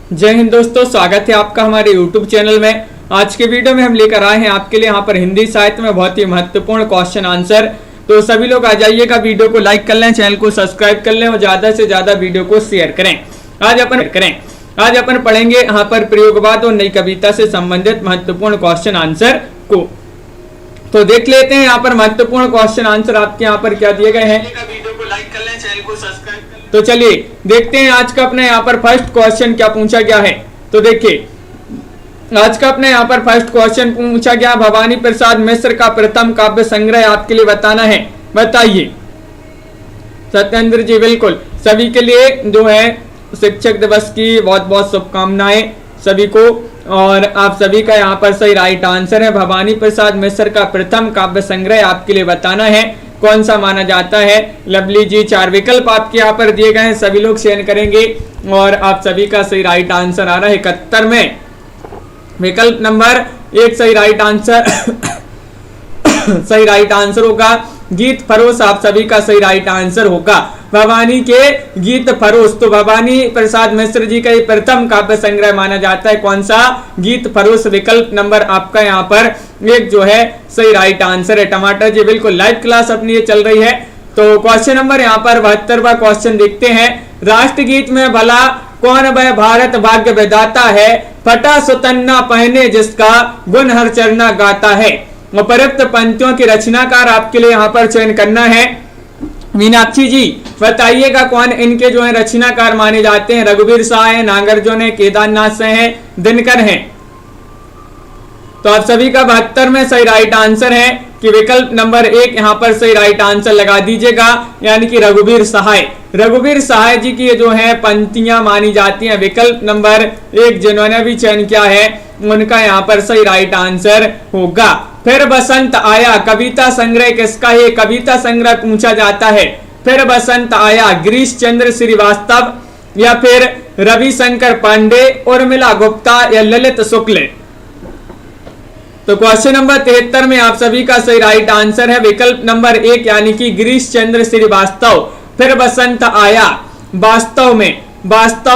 जय हिंद दोस्तों, स्वागत है आपका हमारे YouTube चैनल में। आज के वीडियो में हम लेकर आए हैं आपके लिए यहाँ पर हिंदी साहित्य में बहुत ही महत्वपूर्ण क्वेश्चन आंसर। तो सभी लोग आ जाइएगा, वीडियो को लाइक कर लें, चैनल को सब्सक्राइब कर लें और ज्यादा से ज्यादा वीडियो को शेयर करें। आज अपन पढ़ेंगे यहाँ पर प्रयोगवाद और नई कविता से संबंधित महत्वपूर्ण क्वेश्चन आंसर को। तो देख लेते हैं यहाँ पर महत्वपूर्ण क्वेश्चन आंसर आपके यहाँ पर क्या दिए गए हैं। वीडियो को लाइक कर लें, चैनल को सब्सक्राइब कर लें। तो चलिए देखते हैं आज का अपने यहाँ पर फर्स्ट क्वेश्चन क्या पूछा गया है। तो देखिए आज का अपने यहाँ पर फर्स्ट क्वेश्चन पूछा गया, भवानी प्रसाद मिश्र का प्रथम काव्य संग्रह आपके लिए बताना है। बताइए सत्येंद्र जी। बिल्कुल, सभी के लिए जो है शिक्षक दिवस की बहुत बहुत शुभकामनाएं सभी को। और आप सभी का यहाँ पर सही राइट आंसर है, भवानी प्रसाद मिश्र का प्रथम काव्य संग्रह आपके लिए बताना है। कौन सा माना जाता है? लवली जी, 4 विकल्प आपके यहाँ पर दिए गए हैं, सभी लोग शेयर करेंगे। और आप सभी का सही राइट आंसर आ रहा है 71 में विकल्प नंबर 1 सही राइट आंसर सही राइट आंसर होगा। गीत फरोश आप सभी का सही राइट आंसर होगा, भवानी के गीत फरोश। तो भवानी प्रसाद मिश्र जी का ये प्रथम काव्य संग्रह माना जाता है। कौन सा? गीत फरोश। विकल्प नंबर आपका यहाँ पर 1 जो है सही राइट आंसर है। टमाटर जी बिल्कुल, लाइव क्लास अपनी ये चल रही है। तो क्वेश्चन नंबर यहाँ पर 72वां क्वेश्चन देखते हैं। राष्ट्रगीत में भला कौन वह भारत भाग्य विधाता है, फटा सुतन्ना पहने जिसका गुण हर चरना गाता है। उपरोक्त पंक्तियों के रचनाकार आपके लिए यहाँ पर चयन करना है। मीनाक्षी जी बताइएगा कौन इनके जो है रचनाकार माने जाते हैं। रघुवीर शाह है, नागार्जुन है, केदारनाथ से हैं, दिनकर हैं। तो आप सभी का 72 में सही राइट आंसर है कि विकल्प नंबर 1 यहाँ पर सही राइट आंसर लगा दीजिएगा, यानी कि रघुवीर सहाय। रघुवीर सहाय जी की जो है पंक्तियां मानी जाती हैं। विकल्प नंबर 1 जिन्होंने भी चयन किया है उनका यहाँ पर सही राइट आंसर होगा। फिर बसंत आया कविता संग्रह किसका? ये कविता संग्रह पूछा जाता है। फिर बसंत आया गिरीश चंद्र श्रीवास्तव या फिर रविशंकर पांडे, उर्मिला गुप्ता या ललित शुक्ल। तो क्वेश्चन नंबर 73 में आप सभी का सही राइट आंसर है विकल्प नंबर 1 यानी कि गिरीश चंद्र श्रीवास्तव। फिर बसंत आया, वास्तव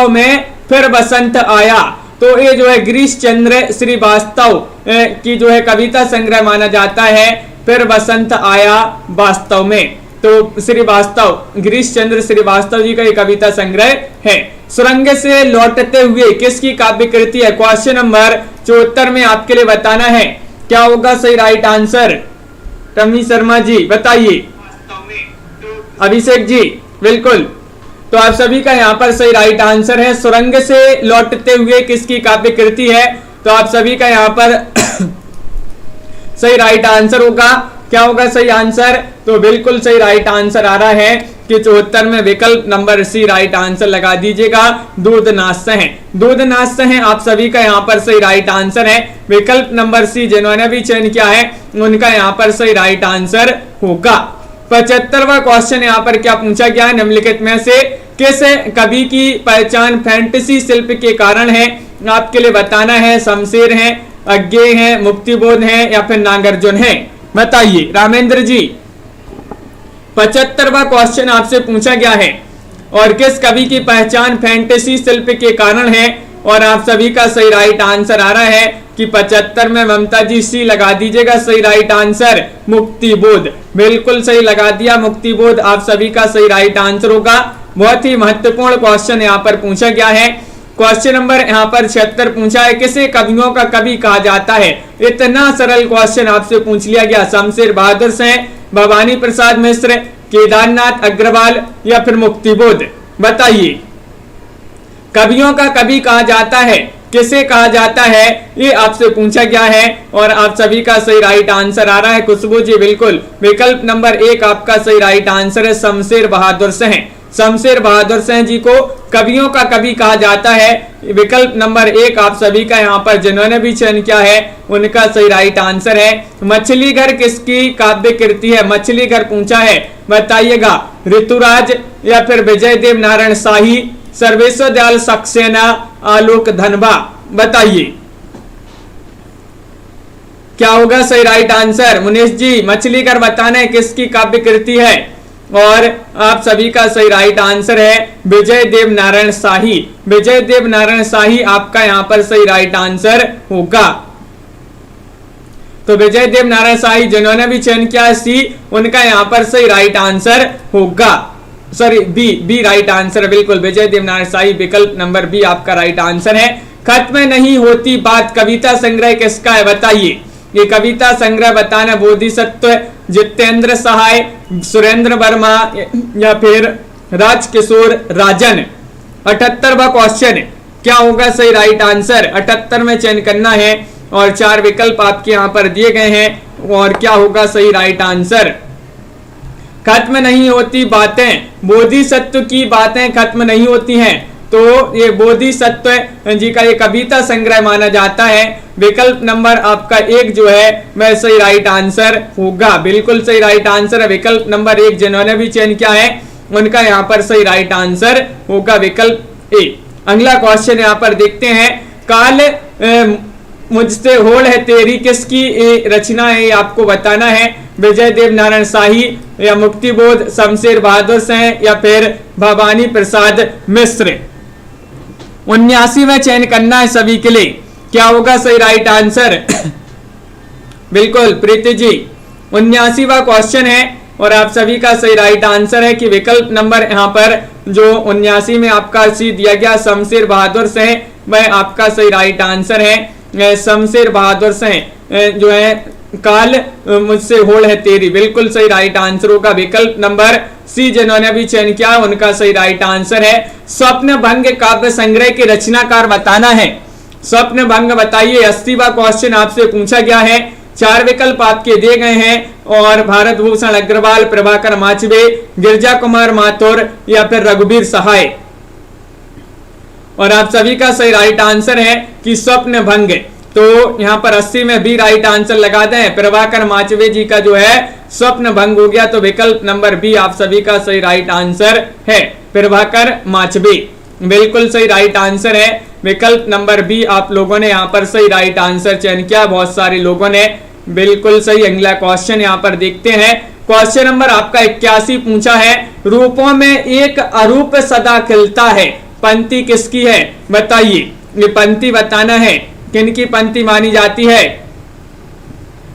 में फिर बसंत आया। तो ये जो है गिरीश चंद्र श्रीवास्तव की जो है कविता संग्रह माना जाता है। फिर बसंत आया वास्तव में, तो श्रीवास्तव गिरीश चंद्र श्रीवास्तव जी का ये कविता संग्रह है। सुरंग से लौटते हुए किसकी काव्य कृति है? क्वेश्चन नंबर 74 में आपके लिए बताना है। क्या होगा सही right answer? Tummy Sharma ji बताइए। अभिषेक जी बिल्कुल, तो आप सभी का यहाँ पर सही राइट आंसर है। सुरंग से लौटते हुए किसकी काव्य कृति है? तो आप सभी का यहाँ पर सही राइट आंसर होगा। क्या होगा सही आंसर? तो बिल्कुल सही राइट आंसर आ रहा है कि 74 में विकल्प नंबर सी राइट आंसर लगा दीजिएगा। दूधनाथ हैं, दूधनाथ हैं आप सभी का यहाँ पर सही राइट आंसर है। विकल्प नंबर सी जिन्होंने भी चयन किया है उनका यहाँ पर सही राइट आंसर होगा। 75वां क्वेश्चन यहाँ पर क्या पूछा गया है? निम्नलिखित में से किस कवि की पहचान फैंटेसी शिल्प के कारण है? आपके लिए बताना है। शमशेर है, अज्ञेय है, मुक्तिबोध है या फिर नागार्जुन है? बताइए रामेंद्र जी। 75वां क्वेश्चन आपसे पूछा गया है और किस कवि की पहचान फैंटेसी शिल्प के कारण है? और आप सभी का सही राइट आंसर आ रहा है कि 75 में ममता जी सी लगा दीजिएगा। सही राइट आंसर मुक्तिबोध, बिल्कुल सही लगा दिया। मुक्तिबोध आप सभी का सही राइट आंसर होगा। बहुत ही महत्वपूर्ण क्वेश्चन यहाँ पर पूछा गया है। क्वेश्चन नंबर यहाँ पर 76 पूछा है, किसे कवियों का कवि कहा जाता है? इतना सरल क्वेश्चन आपसे पूछ लिया गया। शमशेर बहादुर से, भवानी प्रसाद मिश्र, केदारनाथ अग्रवाल या फिर मुक्तिबोध? बताइए कवियों का कवि कहा जाता है, किसे कहा जाता है, ये आपसे पूछा गया है। और आप सभी का सही राइट आंसर आ रहा है। खुशबू जी बिल्कुल, विकल्प नंबर 1 आपका सही राइट आंसर है। शमशेर बहादुर सिंह, शमशेर बहादुर सिंह जी को कवियों का कवि कहा जाता है। विकल्प नंबर 1 आप सभी का यहाँ पर जिन्होंने भी चयन किया है उनका सही राइट आंसर है। मछली घर किसकी काव्य कृति है? मछली घर पूछा है, बताइएगा। ऋतुराज या फिर विजय देव नारायण शाही, सर्वेश्वर दयाल सक्सेना, आलोक धनबा? बताइए क्या होगा सही राइट आंसर? मुनीष जी मछली घर बताना है किसकी काव्य कृति है? और आप सभी का सही राइट आंसर है विजय देव नारायण शाही। विजय देव नारायण शाही आपका यहाँ पर सही राइट आंसर होगा। तो विजय देव नारायण शाही जिन्होंने भी चयन किया है सी, उनका यहाँ पर सही राइट आंसर होगा। सॉरी बी राइट आंसर है, बिल्कुल विजय देव नारायण शाही, विकल्प नंबर बी आपका राइट आंसर है। खत्म नहीं होती बात कविता संग्रह किसका है बताइए। ये कविता संग्रह बताना बोधिसत्व जितेंद्र सहाय, सुरेंद्र वर्मा या फिर राजकिशोर राजन। 78वां क्वेश्चन क्या होगा सही राइट आंसर, 78 में चयन करना है और 4 विकल्प आपके यहाँ पर दिए गए हैं और क्या होगा सही राइट आंसर। खत्म नहीं होती बातें, बोधिसत्व की बातें खत्म नहीं होती हैं, तो ये बोधिसत्व जी का ये कविता संग्रह माना जाता है। विकल्प नंबर आपका 1 जो है वह सही राइट आंसर होगा, बिल्कुल सही राइट आंसर है। विकल्प नंबर 1 जिन्होंने भी चयन किया है उनका यहाँ पर सही राइट आंसर होगा विकल्प ए। अगला क्वेश्चन यहाँ पर देखते हैं, काल मुझसे होड़ है तेरी किसकी रचना है, ये आपको बताना है। विजय देव नारायण शाही या मुक्तिबोध शमशेर बहादुर सिंह या फिर भवानी प्रसाद मिश्र। 79 में चयन करना है सभी के लिए, क्या होगा सही राइट आंसर। बिल्कुल प्रीति जी 79वां क्वेश्चन है और आप सभी का सही राइट आंसर है कि विकल्प नंबर यहाँ पर जो 79 में आपका सी दिया गया शमशेर बहादुर सिंह, वह आपका सही राइट आंसर है। शमशेर बहादुर सिंह जो है काल मुझसे होड़ है तेरी, बिल्कुल सही राइट आंसर होगा। विकल्प नंबर सी जिन्होंने भी चयन किया उनका सही राइट आंसर है। स्वप्न भंग काव्य संग्रह के रचनाकार बताना है। स्वप्न भंग बताइए, 80वां क्वेश्चन आपसे पूछा गया है। 4 विकल्प आपके दिए गए हैं और भारत भूषण अग्रवाल, प्रभाकर माचवे, गिरजा कुमार माथुर या फिर रघुवीर सहाय। और आप सभी का सही राइट आंसर है कि स्वप्न भंग, तो यहाँ पर 80 में भी राइट आंसर लगा दें। प्रभाकर माचवे जी का जो है स्वप्न भंग हो गया, तो विकल्प नंबर बी आप सभी का सही राइट आंसर है, प्रभाकर माचवे, बिल्कुल सही राइट आंसर है। विकल्प नंबर बी आप लोगों ने यहाँ पर सही राइट आंसर चयन किया, बहुत सारे लोगों ने बिल्कुल सही। अगला क्वेश्चन यहाँ पर देखते हैं, क्वेश्चन नंबर आपका 81 पूछा है, रूपों में एक अरूप सदा खिलता है, पंक्ति किसकी है बताइए। ये पंक्ति बताना है, किनकी पंक्ति मानी जाती है।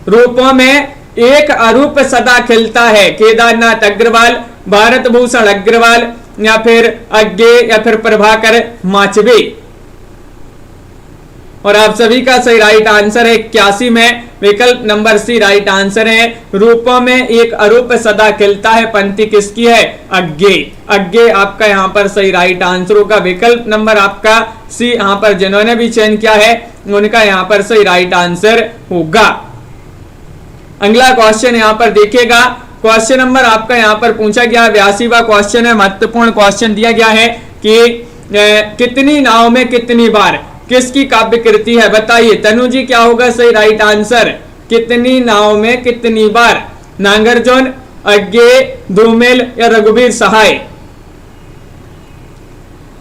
रूपों में एक अरूप सदा खिलता है, केदारनाथ अग्रवाल, भारत भूषण अग्रवाल या फिर अज्ञे या फिर प्रभाकर माचवे। और आप सभी का सही राइट आंसर है 81 में विकल्प नंबर सी राइट आंसर है। रूपों में एक अरूप सदा खिलता है, पंक्ति किसकी है, अज्ञे। अज्ञे आपका यहाँ पर सही राइट आंसर होगा। विकल्प नंबर आपका सी यहाँ पर जिन्होंने भी चयन किया है उनका यहाँ पर सही राइट आंसर होगा। अगला क्वेश्चन यहाँ पर देखिएगा, क्वेश्चन नंबर आपका यहाँ पर पूछा गया 82वां क्वेश्चन है, महत्वपूर्ण क्वेश्चन दिया गया है कि कितनी नाव में कितनी बार किसकी काव्य कृति है बताइए। तनु जी क्या होगा सही राइट आंसर, कितनी नाव में कितनी बार, नागार्जुन, अज्ञे, धूमिल या रघुवीर सहाय।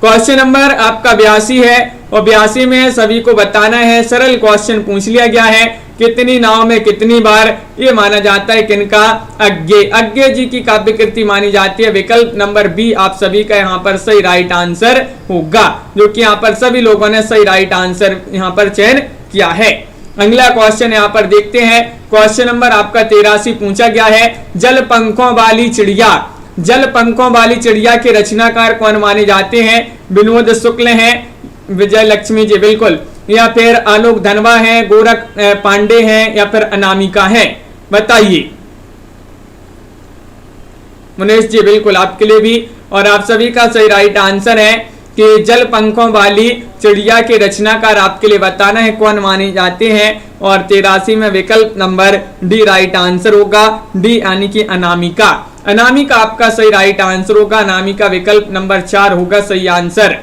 क्वेश्चन नंबर आपका 82 है और 82 में सभी को बताना है, सरल क्वेश्चन पूछ लिया गया है, कितनी नाव में कितनी बार, ये माना जाता है किनका, अज्ञे। अज्ञे जी की काव्य कृति मानी जाती है। विकल्प नंबर बी आप सभी का यहाँ पर सही राइट आंसर होगा, जो कि यहाँ पर सभी लोगों ने सही राइट आंसर यहाँ पर चयन किया है। अगला क्वेश्चन यहाँ पर देखते हैं, क्वेश्चन नंबर आपका 83 पूछा गया है, जल पंखों वाली चिड़िया। जल पंखों वाली चिड़िया के रचनाकार कौन माने जाते हैं, विनोद शुक्ल हैं, विजय लक्ष्मी जी बिल्कुल, या फिर आलोक धनवा है, गोरख पांडे हैं या फिर अनामिका है बताइए। मुनेश जी बिल्कुल आपके लिए भी, और आप सभी का सही राइट आंसर है कि जल पंखों वाली चिड़िया के रचनाकार आपके लिए बताना है कौन माने जाते हैं। और 83 में विकल्प नंबर डी राइट आंसर होगा, डी यानी कि अनामिका। अनामिका आपका सही राइट आंसर होगा, अनामिका विकल्प नंबर 4 होगा सही आंसर।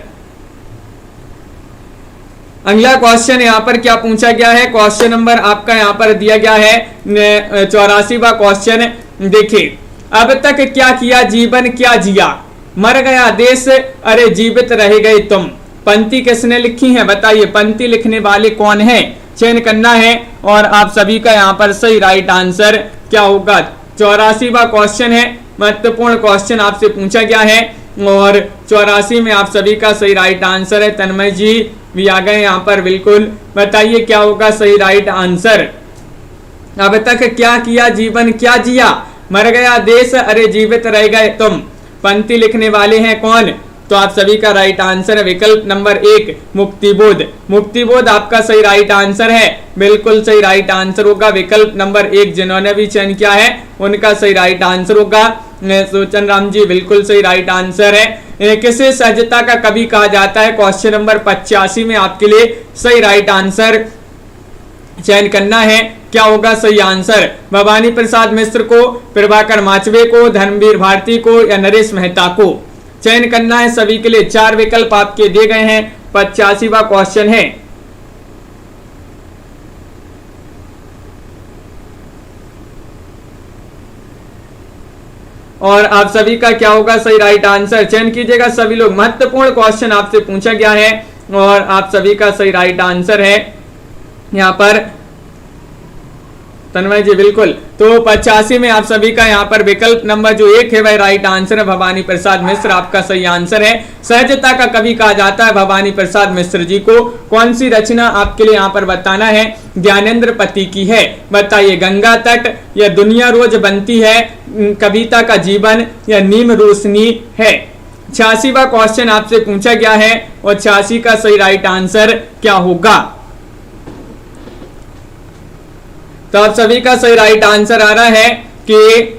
अगला क्वेश्चन यहाँ पर क्या पूछा गया है, क्वेश्चन नंबर आपका यहाँ पर दिया गया है 84वां क्वेश्चन। देखिए, अब तक क्या किया जीवन क्या जिया, मर गया देश अरे जीवित रह गए तुम। पंक्ति किसने लिखी है बताइए, पंक्ति लिखने वाले कौन है, चयन करना है और आप सभी का यहाँ पर सही राइट आंसर क्या होगा। 84वां क्वेश्चन है, महत्वपूर्ण क्वेश्चन आपसे पूछा गया है। और 84 में आप सभी का सही राइट आंसर है। तन्मय जी भी आ गए यहाँ पर, बिल्कुल बताइए क्या होगा सही राइट आंसर। अब तक क्या किया जीवन क्या जिया, मर गया देश अरे जीवित रह गए तुम। पंक्ति लिखने वाले हैं कौन, तो आप सभी का राइट आंसर है विकल्प नंबर 1 मुक्तिबोध। मुक्तिबोध आपका सही राइट आंसर है, बिल्कुल सही राइट आंसर होगा विकल्प नंबर 1। जिन्होंने भी चयन किया है उनका सही राइट आंसर होगा। सोचन राम जी बिल्कुल सही राइट आंसर है। किसे सहजता का कवि कहा जाता है, क्वेश्चन नंबर 85 में आपके लिए सही राइट आंसर चयन करना है। क्या होगा सही आंसर, भवानी प्रसाद मिश्र को, प्रभाकर माचवे को, धर्मवीर भारती को या नरेश मेहता को चयन करना है। सभी के लिए 4 विकल्प आपके दिए गए हैं। 85वां क्वेश्चन है। और आप सभी का क्या होगा सही राइट आंसर, चयन कीजिएगा सभी लोग। महत्वपूर्ण क्वेश्चन आपसे पूछा गया है और आप सभी का सही राइट आंसर है यहाँ पर तन्मय जी, बिल्कुल। तो 85 में आप सभी का यहाँ पर विकल्प नंबर जो 1 है वह राइट आंसर है, भवानी प्रसाद मिश्र आपका सही आंसर है। सहजता का कवि कहा जाता है भवानी प्रसाद मिश्र जी को। कौन सी रचना आपके लिए यहाँ पर बताना है, ज्ञानेंद्र पति की है, बताइए। गंगा तट या दुनिया रोज बनती है, कविता का जीवन या नीम रोशनी है। 86वां क्वेश्चन आपसे पूछा गया है और 86 का सही राइट आंसर क्या होगा, तो आप सभी का सही राइट आंसर आ रहा है कि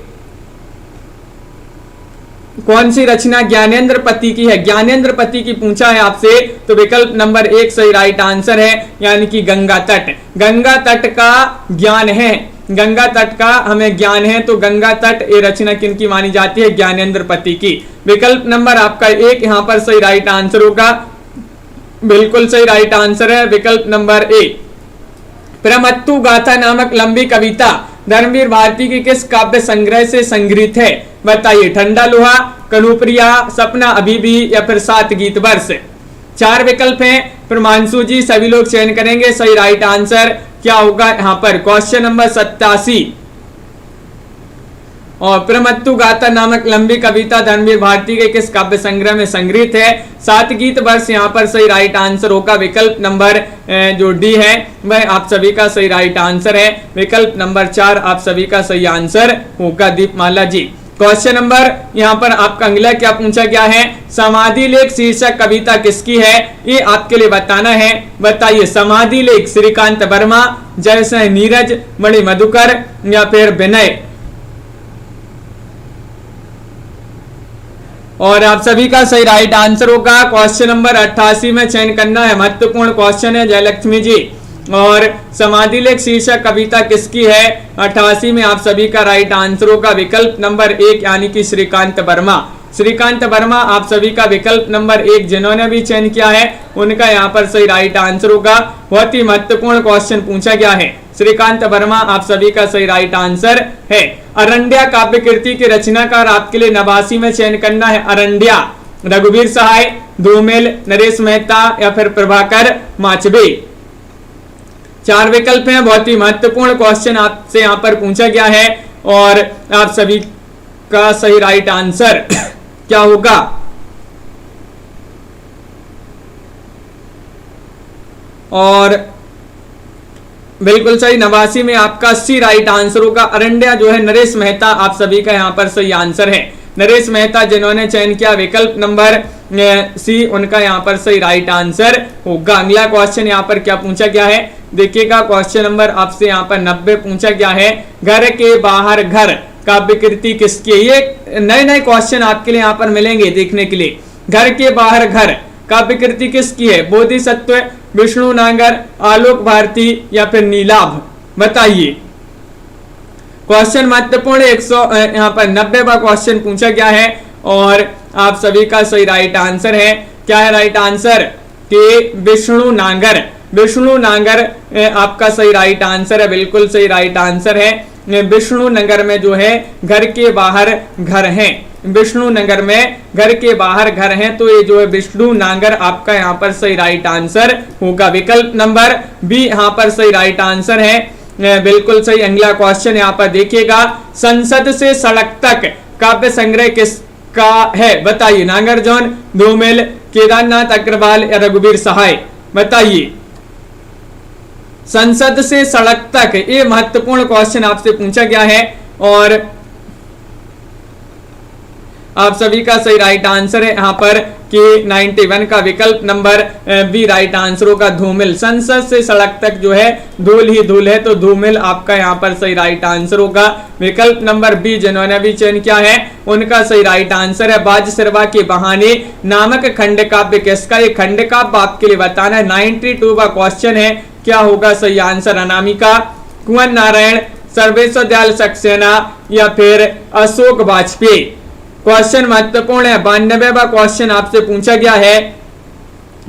कौन सी रचना ज्ञानेंद्र पति की है। ज्ञानेंद्र पति की पूछा है आपसे, तो विकल्प नंबर 1 सही राइट आंसर है, यानी कि गंगा तट। गंगा तट का ज्ञान है, गंगा तट का हमें ज्ञान है, तो गंगा तट ये रचना किनकी मानी जाती है, ज्ञानेंद्र पति की। विकल्प नंबर आपका 1 यहाँ पर सही राइट आंसर होगा, बिल्कुल सही राइट आंसर है विकल्प नंबर 1। प्रमत्तु गाथा नामक लंबी कविता धर्मवीर भारती की किस काव्य संग्रह से संग्रहित है, बताइए। ठंडा लोहा, कनुप्रिया, सपना अभी भी या फिर 7 गीत वर्ष। 4 विकल्प हैं, प्रमांशु जी सभी लोग चयन करेंगे सही राइट आंसर क्या होगा यहाँ पर। क्वेश्चन नंबर 87 और प्रमत्तु गाथा नामक लंबी कविता धर्मवीर भारती के किस काव्य संग्रह में संग्रहित है, 7 गीत वर्ष यहाँ पर सही राइट आंसर होगा। विकल्प नंबर जो डी है वह आप सभी का सही राइट आंसर है, विकल्प नंबर 4 आप सभी का सही आंसर होगा। दीपमाला जी, क्वेश्चन नंबर यहाँ पर आपका अगला क्या पूछा गया है, समाधि लेख शीर्षक कविता किसकी है, ये आपके लिए बताना है, बताइए। समाधि लेख श्रीकांत वर्मा, जयसिंह नीरज, मणि मधुकर या फिर विनय। और आप सभी का सही राइट आंसर होगा क्वेश्चन नंबर 88 में चयन करना है, महत्वपूर्ण क्वेश्चन है जयलक्ष्मी जी। और समाधि लेख शीर्षक कविता किसकी है, 88 में आप सभी का राइट आंसर होगा विकल्प नंबर 1 यानी कि श्रीकांत वर्मा। श्रीकांत वर्मा आप सभी का विकल्प नंबर 1 जिन्होंने भी चयन किया है उनका यहाँ पर सही राइट आंसर होगा। बहुत ही महत्वपूर्ण क्वेश्चन पूछा गया है, श्रीकांत वर्मा आप सभी का सही राइट आंसर है। अरंड्या काव्य कृति के रचनाकार आपके लिए 89 में चयन करना है, अरंड्या। रघुवीर सहाय, धूमिल, नरेश मेहता या फिर प्रभाकर माचवे। 4 विकल्प हैं, बहुत ही महत्वपूर्ण क्वेश्चन आपसे यहाँ पर पूछा गया है और आप सभी का सही राइट आंसर क्या होगा। और बिल्कुल सही, 89 में आपका 80 राइट आंसर होगा। अरंड्या जो है नरेश मेहता आप सभी का यहाँ पर सही आंसर है। नरेश मेहता जिन्होंने चयन किया विकल्प नंबर सी उनका यहाँ पर सही राइट आंसर होगा। अगला क्वेश्चन यहाँ पर क्या पूछा गया है देखिएगा, क्वेश्चन नंबर आपसे यहाँ पर 90 पूछा गया है, घर के बाहर घर काव्य कृति किसकी है। ये नए नए क्वेश्चन आपके लिए यहाँ पर मिलेंगे देखने के लिए। घर के बाहर घर काव्य कृति किसकी है, बोधिसत्व, विष्णु नागर, आलोक भारती या फिर नीलाभ, बताइए। क्वेश्चन महत्वपूर्ण 100 यहाँ पर 90वां क्वेश्चन पूछा गया है और आप सभी का सही राइट आंसर है। क्या है राइट आंसर कि विष्णु नागर। विष्णु नागर आपका सही राइट आंसर है, बिल्कुल सही राइट आंसर है। विष्णु नगर में जो है घर के बाहर घर हैं, विष्णु नगर में घर के बाहर घर हैं, तो ये जो है विष्णु नागर आपका यहाँ पर सही राइट आंसर होगा। विकल्प नंबर बी यहाँ पर सही राइट आंसर है, बिल्कुल सही। अगला क्वेश्चन यहाँ पर देखिएगा, संसद से सड़क तक काव्य संग्रह किसका है? बताइए। नागार्जुन, धूमिल, केदारनाथ अग्रवाल या रघुवीर सहाय? बताइए। संसद से सड़क तक, ये महत्वपूर्ण क्वेश्चन आपसे पूछा गया है और आप सभी का सही राइट आंसर है यहाँ पर कि 91 का विकल्प नंबर बी राइट आंसर होगा, धूमिल। संसद से सड़क तक जो है धूल ही धूल है, तो धूमिल आपका यहाँ पर सही राइट आंसर होगा। विकल्प नंबर बी जिन्होंने भी चयन किया है उनका सही राइट आंसर है। बाजसरवा के बहाने नामक खंड काव्य किसका? ये खंड काव्य आपके लिए बताना है। 92 का क्वेश्चन है, क्या होगा सही आंसर? अनामिका, कुंवर नारायण, सर्वेश्वर दयाल सक्सेना या फिर अशोक वाजपेयी? क्वेश्चन महत्वपूर्ण है। 92वां क्वेश्चन आपसे पूछा गया है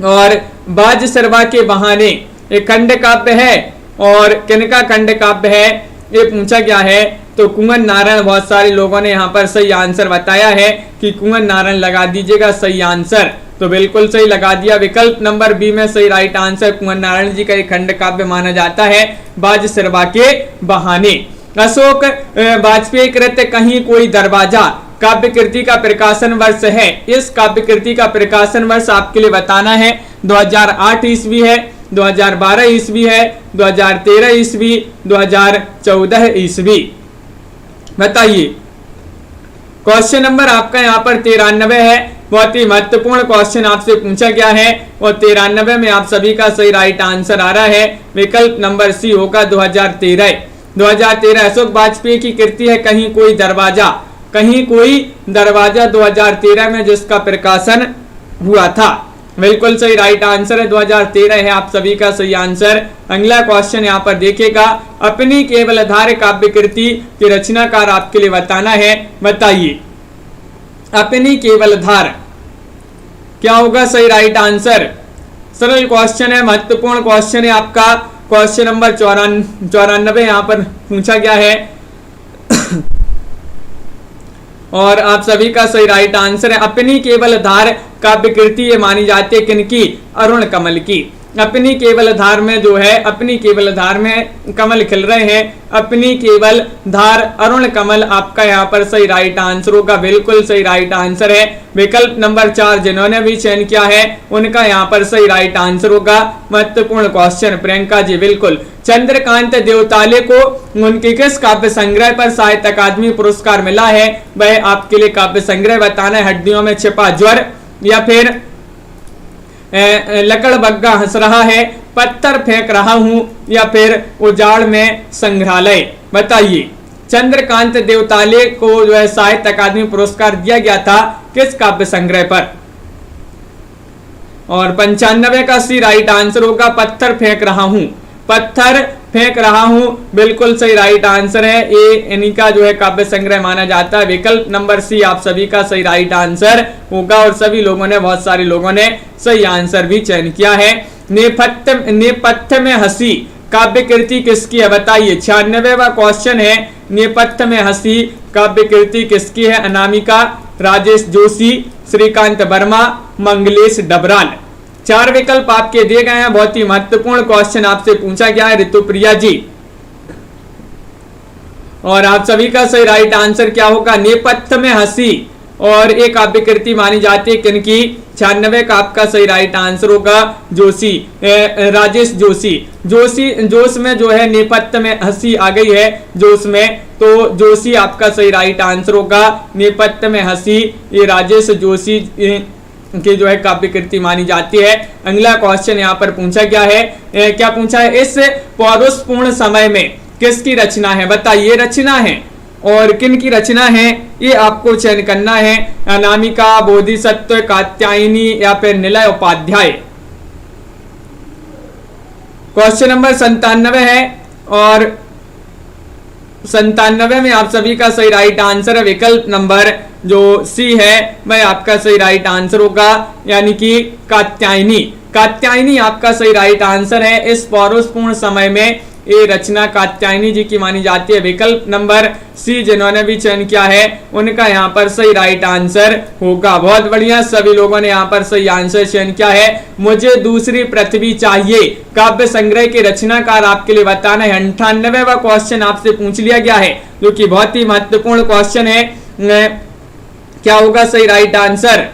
और बाजसरवा के बहाने एक खंड काव्य है और किनका खंड काव्य है ये पूछा गया है, तो कुंवर नारायण। बहुत सारे लोगों ने यहाँ पर सही आंसर बताया है कि कुंवर नारायण लगा दीजिएगा सही आंसर, तो बिल्कुल सही लगा दिया। विकल्प नंबर बी में सही राइट आंसर कुंवर नारायण जी का एक खंड काव्य माना जाता है, बाजसरवा के बहाने। अशोक वाजपेयी कृत कहीं कोई दरवाजा काव्य कृति का प्रकाशन वर्ष है। इस काव्य कृति का प्रकाशन वर्ष आपके लिए बताना है। 2008 ईस्वी है, 2012 ईस्वी है, 2013 ईस्वी, 2014 ईस्वी? बताइए। क्वेश्चन नंबर आपका यहाँ पर 93 है। बहुत ही महत्वपूर्ण क्वेश्चन आपसे पूछा गया है और 93 में आप सभी का सही राइट आंसर आ रहा है। विकल्प नंबर सी होगा 2013। 2013 अशोक वाजपेयी की कृति है कहीं कोई दरवाजा। कहीं कोई दरवाजा 2013 में जिसका प्रकाशन हुआ था, बिल्कुल सही राइट आंसर है। 2013 है आप सभी का सही आंसर। अगला क्वेश्चन यहाँ पर देखिएगा। अपनी केवलधार काव्य कृति की रचनाकार आपके लिए बताना है। बताइए। अपनी केवलधार क्या होगा सही राइट आंसर? सरल क्वेश्चन है, महत्वपूर्ण क्वेश्चन है आपका। क्वेश्चन नंबर 94 यहाँ पर पूछा गया है और आप सभी का सही राइट आंसर है। अपनी केवलधार काव्य कृति ये मानी जाती है किनकी? अरुण कमल की। अपनी केवलधार में जो है, अपनी केवलधार में कमल खिल रहे हैं, अपनी केवलधार अरुण कमल आपका यहाँ पर सही राइट आंसर होगा, बिल्कुल सही राइट आंसर है। विकल्प नंबर 4 जिन्होंने भी चयन किया है उनका यहाँ पर सही राइट आंसर होगा। महत्वपूर्ण क्वेश्चन प्रियंका जी, बिल्कुल। चंद्रकांत देवताले को उनके किस काव्य संग्रह पर साहित्य अकादमी पुरस्कार मिला है? वह आपके लिए काव्य संग्रह बताना है। हड्डियों में छिपा ज्वर या फिर लकड़ बग्गा हंस रहा है, पत्थर फेंक रहा हूं या फिर उजाड़ में संग्रहालय? बताइए। चंद्रकांत देवताले को जो है साहित्य अकादमी पुरस्कार दिया गया था किस काव्य संग्रह पर? और 95 का सी राइट आंसर होगा पत्थर फेंक रहा हूं। पत्थर फेंक रहा हूं बिल्कुल सही राइट आंसर है। ये इन्हीं का जो है काव्य संग्रह माना जाता है। विकल्प नंबर सी आप सभी का सही राइट आंसर होगा और सभी लोगों ने, बहुत सारे लोगों ने सही आंसर भी चयन किया है। नेपथ्य में हंसी काव्य कृति किसकी है? बताइए। 96वां क्वेश्चन है। नेपथ्य में हंसी काव्य कृति किसकी है? अनामिका, राजेश जोशी, श्रीकांत वर्मा, मंगलेश डबराल? 4 विकल्प आपके दिए गए हैं। बहुत ही महत्वपूर्ण क्वेश्चन आपसे पूछा गया है ऋतुप्रिया जी, और आप सभी का सही राइट आंसर क्या होगा? नेपथ्य में हंसी और एक काव्य कृति मानी जाती है किनकी? 96 का आपका सही राइट आंसर होगा जोशी, राजेश जोशी। जोश में जो है नेपथ्य में हंसी आ गई है जोश में, तो जोशी आपका सही राइट आंसर होगा। नेपथ्य में हंसी ये राजेश जोशी की जो है काव्य कृति मानी जाती है। अगला क्वेश्चन यहाँ पर पूछा गया है, क्या पूछा है? इस पौरुषपूर्ण समय में किसकी रचना है? बताइए। रचना है और किन की रचना है ये आपको चयन करना है। अनामिका, बोधिसत्व, कात्यायनी या फिर निलय उपाध्याय? क्वेश्चन नंबर 97 है और 97 में आप सभी का सही राइट आंसर है। विकल्प नंबर जो सी है वह आपका सही राइट आंसर होगा, यानी कि कात्यायनी। कात्यायनी आपका सही राइट आंसर है। इस पौरुषपूर्ण समय में ये रचना कात्यायनी जी की मानी जाती है। विकल्प नंबर सी जिन्होंने भी चयन किया है उनका यहाँ पर सही राइट आंसर होगा। बहुत बढ़िया, सभी लोगों ने यहाँ पर सही आंसर चयन किया है। मुझे दूसरी पृथ्वी चाहिए काव्य संग्रह के रचनाकार आपके लिए बताना है। 98वां क्वेश्चन आपसे पूछ लिया गया है जो कि बहुत ही महत्वपूर्ण क्वेश्चन है। क्या होगा सही राइट आंसर?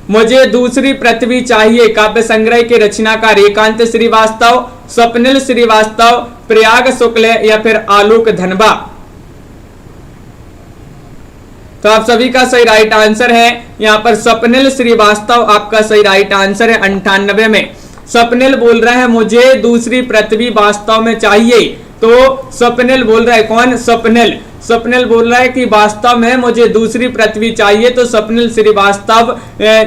मुझे दूसरी पृथ्वी चाहिए काव्य संग्रह के रचनाकार एकांत श्रीवास्तव, स्वप्निल श्रीवास्तव, प्रयाग शुक्ल या फिर आलोक धनबा। तो आप सभी का सही राइट आंसर है यहाँ पर स्वप्निल श्रीवास्तव आपका सही राइट आंसर है 98 में। स्वप्निल बोल रहा है मुझे दूसरी पृथ्वी वास्तव में चाहिए, तो स्वप्निल बोल रहा है, कौन? स्वप्निल बोल रहा है कि वास्तव में मुझे दूसरी पृथ्वी चाहिए, तो स्वप्निल श्रीवास्तव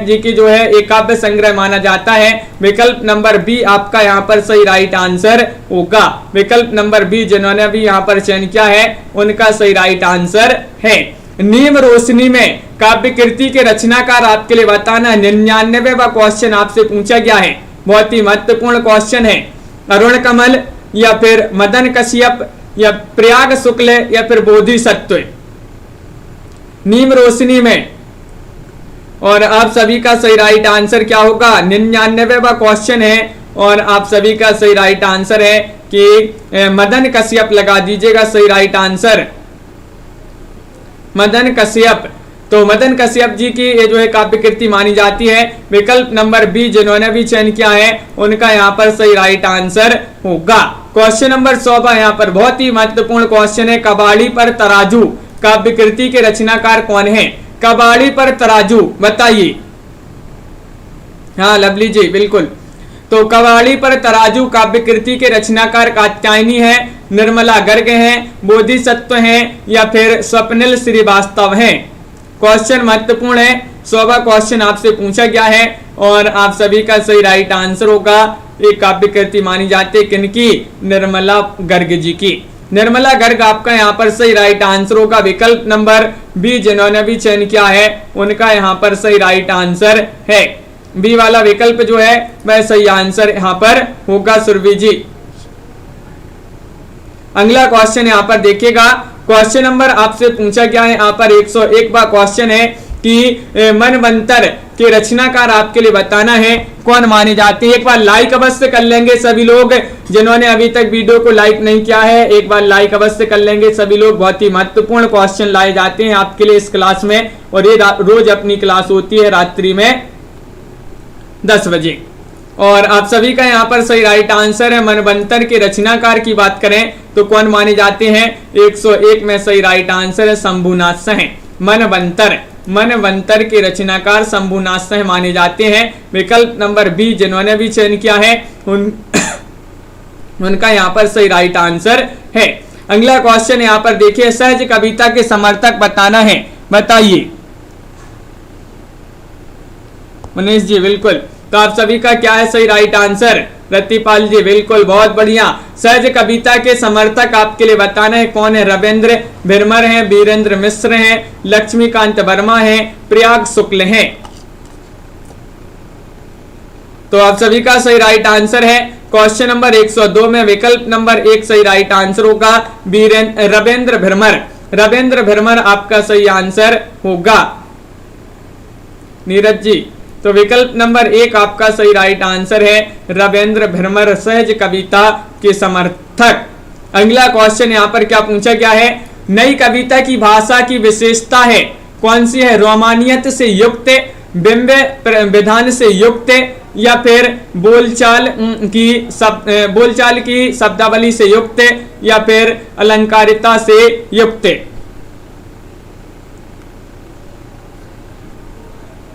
जी की जो है एक काव्य संग्रह माना जाता है। विकल्प नंबर बी आपका यहाँ पर सही राइट आंसर होगा। विकल्प नंबर बी जिन्होंने भी यहाँ पर चयन किया है उनका सही राइट आंसर है। नीम रोशनी में काव्य कृति के रचनाकार आपके लिए बताना 99वां क्वेश्चन आपसे पूछा गया है, बहुत ही महत्वपूर्ण क्वेश्चन है। अरुण कमल या फिर मदन कश्यप या प्रयाग शुक्ल या फिर बोधिसत्व। नीम रोशनी में, और आप सभी का सही राइट आंसर क्या होगा? 99वां क्वेश्चन है और आप सभी का सही राइट आंसर है कि मदन कश्यप लगा दीजिएगा सही राइट आंसर, मदन कश्यप। तो मदन कश्यप जी की ये जो है काव्य कृति मानी जाती है। विकल्प नंबर बी जिन्होंने भी चयन किया है उनका यहाँ पर सही राइट आंसर होगा। क्वेश्चन नंबर 100 यहाँ पर बहुत ही महत्वपूर्ण क्वेश्चन है। कबाड़ी पर तराजू काव्य कृति के रचनाकार कौन है? कबाड़ी पर तराजू बताइए। हाँ लवली जी बिल्कुल। तो कबाड़ी पर तराजू काव्य कृति के रचनाकार कात्यायनी है, निर्मला गर्ग हैं, बोधिसत्व हैं या फिर स्वप्निल श्रीवास्तव हैं। क्वेश्चन महत्वपूर्ण है, 100वां क्वेश्चन आपसे पूछा गया है और आप सभी का सही राइट आंसर होगा। एक काव्य कृति मानी जाती है किनकी? निर्मला गर्ग जी की। निर्मला गर्ग आपका यहाँ पर सही राइट आंसर होगा। विकल्प नंबर बी जिन्होंने भी चयन किया है उनका यहाँ पर सही राइट आंसर है। बी वाला विकल्प जो है वह सही आंसर यहाँ पर होगा सुरभि जी। अगला क्वेश्चन यहाँ पर देखिएगा। क्वेश्चन नंबर आपसे पूछा गया है यहाँ पर 101वां क्वेश्चन है कि मनवंतर के रचनाकार आपके लिए बताना है कौन माने जाते हैं। एक बार लाइक अवश्य कर लेंगे सभी लोग, जिन्होंने अभी तक वीडियो को लाइक नहीं किया है एक बार लाइक अवश्य कर लेंगे सभी लोग। बहुत ही महत्वपूर्ण क्वेश्चन लाए जाते हैं आपके लिए इस क्लास में और ये रोज अपनी क्लास होती है रात्रि में 10 बजे। और आप सभी का यहाँ पर सही राइट आंसर है। मनवंतर के रचनाकार की बात करें तो कौन माने जाते हैं? 101 में सही राइट आंसर है शंभुनाथ सह। मनवंतर के रचनाकार शंभुनाथ सह माने जाते हैं। विकल्प नंबर बी जिन्होंने भी चयन किया है उनका यहाँ पर सही राइट आंसर है। अगला क्वेश्चन यहाँ पर देखिए, सहज कविता के समर्थक बताना है, बताइए। मनीष जी बिल्कुल। तो आप सभी का क्या है सही राइट आंसर? रतिपाल जी बिल्कुल, बहुत बढ़िया। सहज कविता के समर्थक आपके लिए बताना है कौन है? रविंद्र भिरमर हैं, वीरेंद्र मिश्र हैं, लक्ष्मीकांत वर्मा हैं, प्रयाग शुक्ल हैं। तो आप सभी का सही राइट आंसर है। क्वेश्चन नंबर 102 में विकल्प नंबर 1 सही राइट आंसर होगा रविंद्र भिरमर। रविंद्र भिरमर आपका सही आंसर होगा। नीरज जी, तो विकल्प नंबर 1 आपका सही राइट आंसर है रविंद्र भिरमर सहज कविता के समर्थक। अगला क्वेश्चन यहाँ पर क्या पूछा गया है? नई कविता की भाषा की विशेषता है कौन सी है? रोमानियत से युक्त, बिंब विधान से युक्त या फिर बोलचाल की शब्दावली से युक्त या फिर अलंकारिता से युक्त।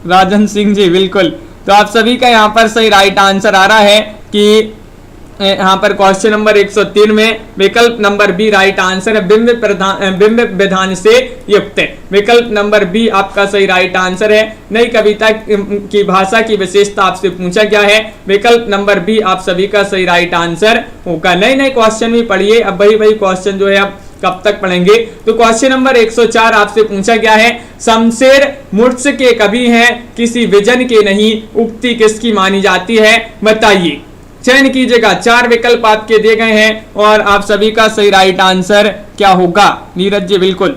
राजन सिंह जी बिल्कुल। तो आप सभी का यहाँ पर सही राइट आंसर आ रहा है कि यहाँ पर क्वेश्चन नंबर 103 में विकल्प नंबर बी राइट आंसर है, बिंब विधान से युक्त। विकल्प नंबर बी आपका सही राइट आंसर है। नई कविता की भाषा की विशेषता आपसे पूछा गया है। विकल्प नंबर बी आप सभी का सही राइट आंसर होगा। नए क्वेश्चन भी पढ़िए, अब वही क्वेश्चन जो है अब कब तक पढ़ेंगे। तो क्वेश्चन नंबर 104 आपसे पूछा गया है, शमशेर मुर्श के कवि हैं, किसी विजन के नहीं, उक्ति किसकी मानी जाती है? बताइए, चयन कीजिएगा। 4 विकल्प आपके दिए गए हैं और आप सभी का सही राइट आंसर क्या होगा? नीरज जी बिल्कुल,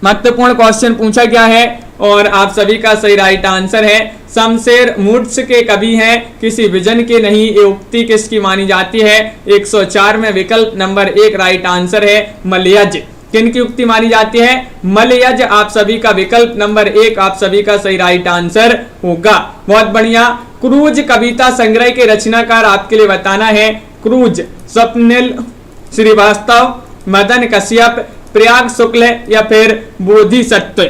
महत्वपूर्ण क्वेश्चन पूछा गया है और आप सभी का सही राइट आंसर है शमशेर मुर्श के कवि हैं, किसी विजन के नहीं, ये उक्ति किसकी मानी जाती है? 104 में विकल्प नंबर 1 राइट आंसर है मलयज। किन की उक्ति मानी जाती है? मलयज आप सभी का विकल्प नंबर 1 आप सभी का सही राइट आंसर होगा। बहुत बढ़िया। क्रूज कविता संग्रह के रचनाकार आपके लिए बताना है। क्रूज स्वप्निल श्रीवास्तव, मदन कश्यप, प्रयाग शुक्ल या फिर बोधिसत्व।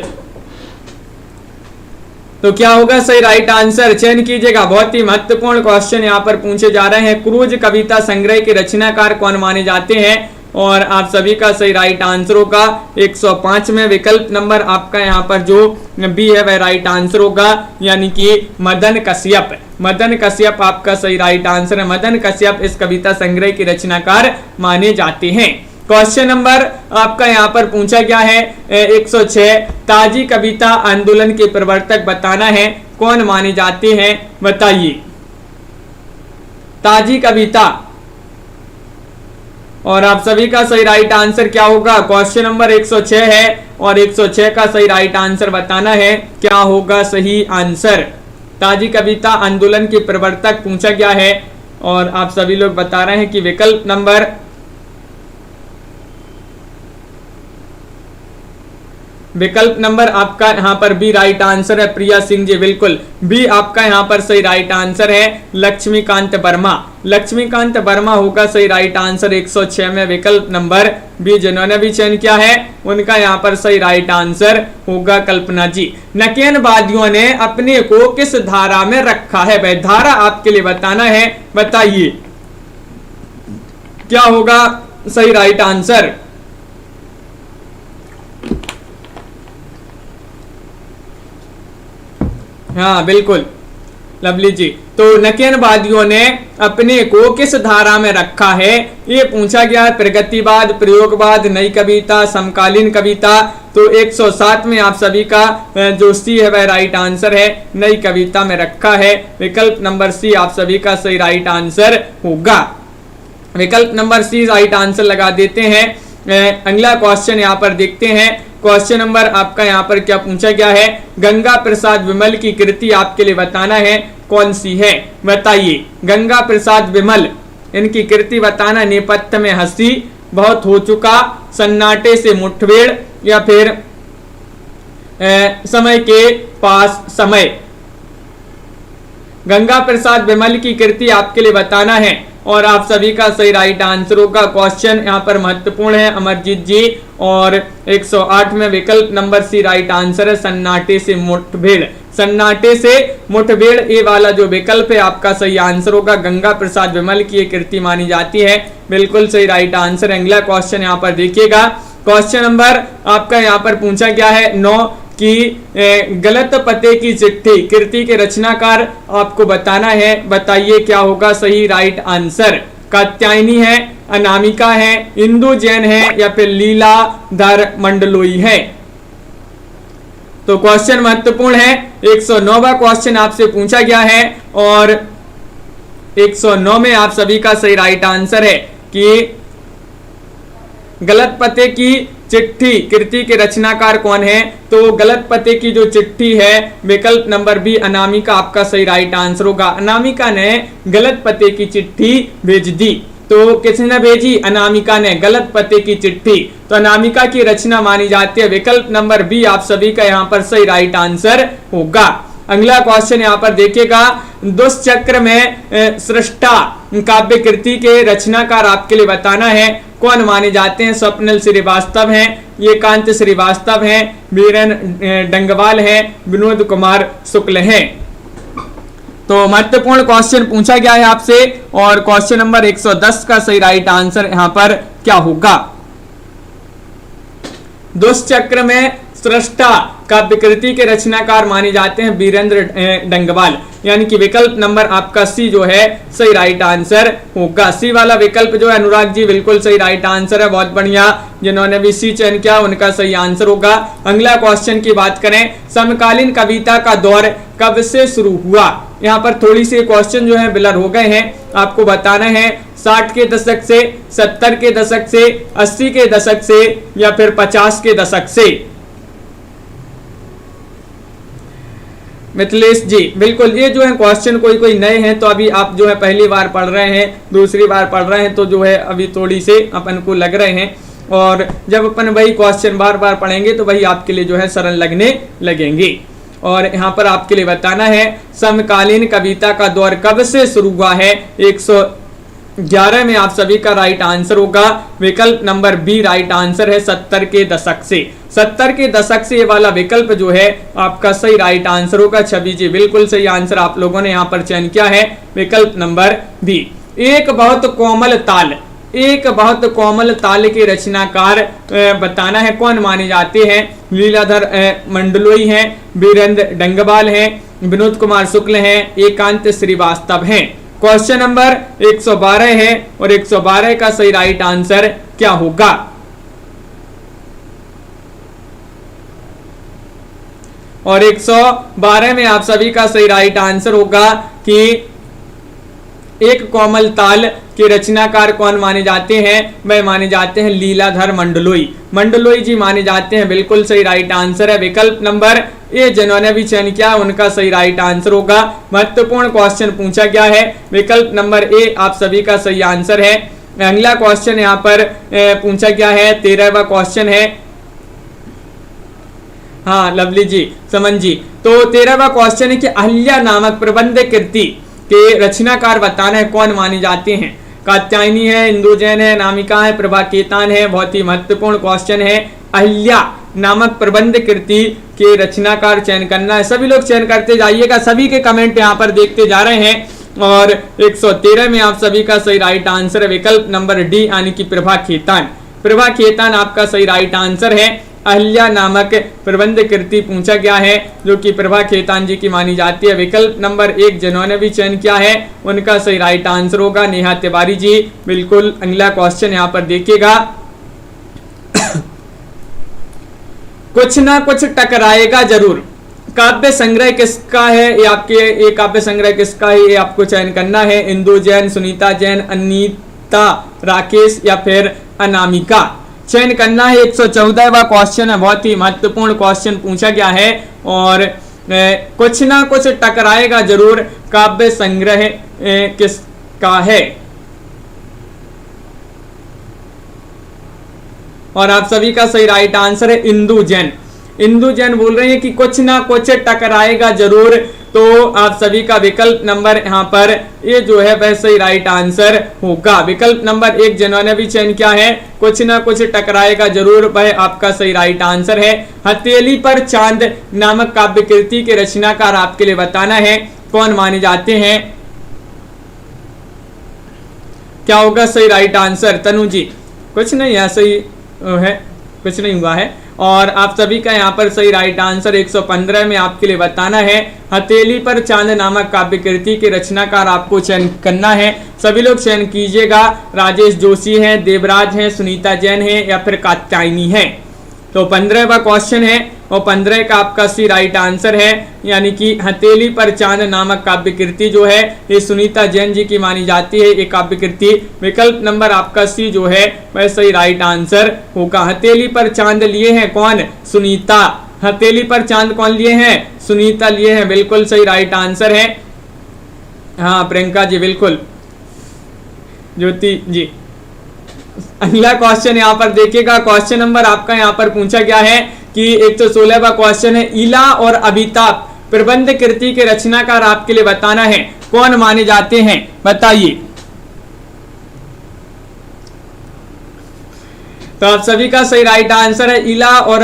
तो क्या होगा सही राइट आंसर? चयन कीजिएगा। बहुत ही महत्वपूर्ण क्वेश्चन यहाँ पर पूछे जा रहे हैं। क्रूज कविता संग्रह के रचनाकार कौन माने जाते हैं? और आप सभी का सही राइट आंसर होगा 105 में विकल्प नंबर आपका यहाँ पर जो बी है वह राइट आंसर होगा, यानी कि मदन कश्यप। मदन कश्यप आपका सही राइट आंसर है। मदन कश्यप इस कविता संग्रह के रचनाकार माने जाते हैं। क्वेश्चन नंबर आपका यहाँ पर पूछा गया है 106, ताजी कविता आंदोलन के प्रवर्तक बताना है, कौन माने जाते हैं? बताइए। ताजी कविता, और आप सभी का सही राइट आंसर क्या होगा? क्वेश्चन नंबर 106 है और 106 का सही राइट आंसर बताना है, क्या होगा सही आंसर? ताजी कविता आंदोलन के प्रवर्तक पूछा गया है और आप सभी लोग बता रहे हैं कि विकल्प नंबर आपका यहाँ पर बी राइट आंसर है। प्रिया सिंह जी, बिल्कुल बी आपका यहाँ पर सही राइट आंसर है। लक्ष्मीकांत वर्मा, लक्ष्मीकांत वर्मा होगा सही राइट आंसर 106 में विकल्प नंबर बी। जिन्होंने भी चयन किया है उनका यहाँ पर सही राइट आंसर होगा कल्पना जी। नकेनवादियों ने अपने को किस धारा में रखा है? वह धारा आपके लिए बताना है, बताइए क्या होगा सही राइट आंसर? हाँ बिल्कुल लवली जी। तो नकेनवादियों ने अपने को किस धारा में रखा है ये पूछा गया है। प्रगतिवाद, प्रयोगवाद, नई कविता, समकालीन कविता। तो 107 में आप सभी का जो सी है वह राइट आंसर है, नई कविता में रखा है। विकल्प नंबर सी आप सभी का सही राइट आंसर होगा। विकल्प नंबर सी राइट आंसर लगा देते हैं। अगला क्वेश्चन यहाँ पर देखते हैं। क्वेश्चन नंबर आपका यहाँ पर क्या पूछा गया है? गंगा प्रसाद विमल की कृति आपके लिए बताना है, कौन सी है? बताइए। गंगा प्रसाद विमल, इनकी कृति बताना। नेपथ्य में हंसी, बहुत हो चुका, सन्नाटे से मुठभेड़ या फिर समय के पास समय। गंगा प्रसाद विमल की कृति आपके लिए बताना है और आप सभी का सही राइट आंसर होगा। क्वेश्चन यहाँ पर महत्वपूर्ण है अमरजीत जी। और 108 में विकल्प नंबर सी राइट आंसर है, सन्नाटे से मुठभेड़। सन्नाटे से मुठभेड़ ये वाला जो विकल्प है आपका सही आंसर होगा। गंगा प्रसाद विमल की ये कृति मानी जाती है, बिल्कुल सही राइट आंसर। अगला क्वेश्चन यहाँ पर देखिएगा। क्वेश्चन नंबर आपका यहाँ पर पूछा गया है 9 की गलत पते की चिट्ठी कृति के रचनाकार आपको बताना है, बताइए क्या होगा सही राइट आंसर? कात्यायनी है, अनामिका है, इंदु जैन है या फिर लीलाधर मंडलोई है? तो क्वेश्चन महत्वपूर्ण है। 109वां क्वेश्चन आपसे पूछा गया है और 109 में आप सभी का सही राइट आंसर है कि गलत पते की चिट्ठी कृति के रचनाकार कौन है? तो गलत पते की जो चिट्ठी है विकल्प नंबर बी अनामिका आपका सही राइट आंसर होगा। अनामिका ने गलत पते की चिट्ठी भेज दी। तो किसने भेजी? अनामिका ने गलत पते की चिट्ठी। तो अनामिका की रचना मानी जाती है। विकल्प नंबर बी आप सभी का यहाँ पर सही राइट आंसर होगा। अगला क्वेश्चन यहाँ पर देखिएगा। दुष्चक्र में सृष्टा काव्य कृति के रचनाकार आपके लिए बताना है, कौन माने जाते हैं? स्वप्निल श्रीवास्तव हैं, एकांत श्रीवास्तव हैं, बीरेन डंगवाल हैं, विनोद कुमार शुक्ल हैं। तो महत्वपूर्ण क्वेश्चन पूछा गया है आपसे और क्वेश्चन नंबर 110 का सही राइट आंसर यहाँ पर क्या होगा? दुष्चक्र में सृष्टा काव्य कृति के रचनाकार माने जाते हैं बीरेंद्र डंगवाल, यानी कि विकल्प नंबर आपका सी जो है सही राइट आंसर होगा। सी वाला विकल्प जो है अनुराग जी बिल्कुल सही राइट आंसर है, बहुत बढ़िया। जिन्होंने भी सी चयन किया उनका सही आंसर होगा। अगला क्वेश्चन की बात करें, समकालीन कविता का दौर कब से शुरू हुआ? यहाँ पर थोड़ी सी क्वेश्चन जो है ब्लर हो गए हैं, आपको बताना है 60 के दशक से, 70 के दशक से, 80 के दशक से या फिर 50 के दशक से। मिथिलेश जी बिल्कुल, ये जो है क्वेश्चन कोई नए हैं तो अभी आप जो है पहली बार पढ़ रहे हैं, दूसरी बार पढ़ रहे हैं तो जो है अभी थोड़ी से अपन को लग रहे हैं। और जब अपन वही क्वेश्चन बार बार पढ़ेंगे तो वही आपके लिए जो है सरल लगने लगेंगे। और यहाँ पर आपके लिए बताना है समकालीन कविता का दौर कब से शुरू हुआ है। 111 में आप सभी का राइट आंसर होगा विकल्प नंबर बी राइट आंसर है 70 के दशक से। 70 के दशक से ये वाला विकल्प जो है आपका सही राइट आंसर होगा। छवि जी बिल्कुल सही आंसर आप लोगों ने यहाँ पर चयन किया है विकल्प नंबर बी। एक बहुत कोमल ताल के रचनाकार बताना है कौन माने जाते हैं। लीलाधर मंडलोई हैं, वीरेंद्र डंगवाल हैं, विनोद कुमार शुक्ल हैं, एकांत श्रीवास्तव हैं। क्वेश्चन नंबर 112 है और 112 का सही राइट आंसर क्या होगा। और 112 में आप सभी का सही राइट आंसर होगा कि एक कोमल ताल के रचनाकार कौन माने जाते हैं। वह माने जाते हैं लीलाधर मंडलोई जी माने जाते हैं। बिल्कुल सही राइट आंसर है विकल्प नंबर ए। जिन्होंने भी चयन किया उनका सही राइट आंसर होगा। महत्वपूर्ण क्वेश्चन पूछा गया है विकल्प नंबर ए आप सभी का सही आंसर है। अगला क्वेश्चन यहाँ पर पूछा गया है 13वां क्वेश्चन है। हाँ लवली जी समन जी, तो 13वां क्वेश्चन है कि अहिल्या नामक प्रबंध कृति के रचनाकार बताना है कौन माने जाते हैं। कात्यायनी है, इंदु जैन है, नामिका है, प्रभा केतान है। बहुत ही महत्वपूर्ण क्वेश्चन है। अहिल्या नामक प्रबंध कृति के रचनाकार चयन करना है। सभी लोग चयन करते जाइएगा, सभी के कमेंट यहाँ पर देखते जा रहे हैं। और 113 में आप सभी का सही राइट आंसर है विकल्प नंबर डी यानी कि प्रभा खेतान आपका सही राइट आंसर है। अहिल्या नामक प्रबंध कृति पूछा गया है जो कि प्रभा खेतान जी की मानी जाती है। विकल्प नंबर 1 जिन्होंने भी चयन किया है उनका सही राइट आंसर होगा नेहा तिवारी जी। बिल्कुल अगला क्वेश्चन यहाँ पर देखिएगा कुछ ना कुछ टकराएगा जरूर काव्य संग्रह किसका है। ये काव्य संग्रह किसका है ये आपको चयन करना है। इंदु जैन, सुनीता जैन, अनीता राकेश या फिर अनामिका चयन करना है। 114वां क्वेश्चन है, बहुत ही महत्वपूर्ण क्वेश्चन पूछा गया है। और कुछ ना कुछ टकराएगा जरूर काव्य संग्रह किसका है। और आप सभी का सही राइट आंसर है इंदु जैन बोल रहे हैं कि कुछ ना कुछ टकराएगा जरूर। तो आप सभी का विकल्प नंबर यहाँ पर ये जो है वह सही राइट आंसर होगा। विकल्प नंबर 1 जिन्होंने भी चयन किया है कुछ ना कुछ टकराएगा जरूर वह आपका सही राइट आंसर है। हथेली पर चांद नामक काव्य कृति के रचनाकार आपके लिए बताना है कौन माने जाते हैं। क्या होगा सही राइट आंसर तनु जी। कुछ नहीं ऐसा ही है, कुछ नहीं हुआ है। और आप सभी का यहाँ पर सही राइट आंसर 115 में आपके लिए बताना है हथेली पर चांद नामक काव्य कृति के रचनाकार आपको चयन करना है। सभी लोग चयन कीजिएगा। राजेश जोशी हैं, देवराज हैं, सुनीता जैन है या फिर कात्यायनी है। तो 15वां क्वेश्चन है और 15 का आपका सी राइट आंसर है यानी कि हथेली पर चांद नामक काव्य कृति जो है ये सुनीता जैन जी की मानी जाती है। ये काव्य कृति विकल्प नंबर आपका सी जो है वह सही राइट आंसर होगा। हथेली पर चांद लिए हैं कौन, सुनीता। हथेली पर चांद कौन लिए हैं, सुनीता लिए हैं। बिल्कुल सही राइट आंसर है। हाँ प्रियंका जी बिल्कुल, ज्योति जी। अगला क्वेश्चन यहाँ पर देखिएगा। क्वेश्चन नंबर आपका यहाँ पर पूछा गया है कि 116वां क्वेश्चन है इला और अमिताभ प्रबंध कृति के रचनाकार आपके लिए बताना है कौन माने जाते हैं, बताइए। तो आप सभी का सही राइट आंसर है इला और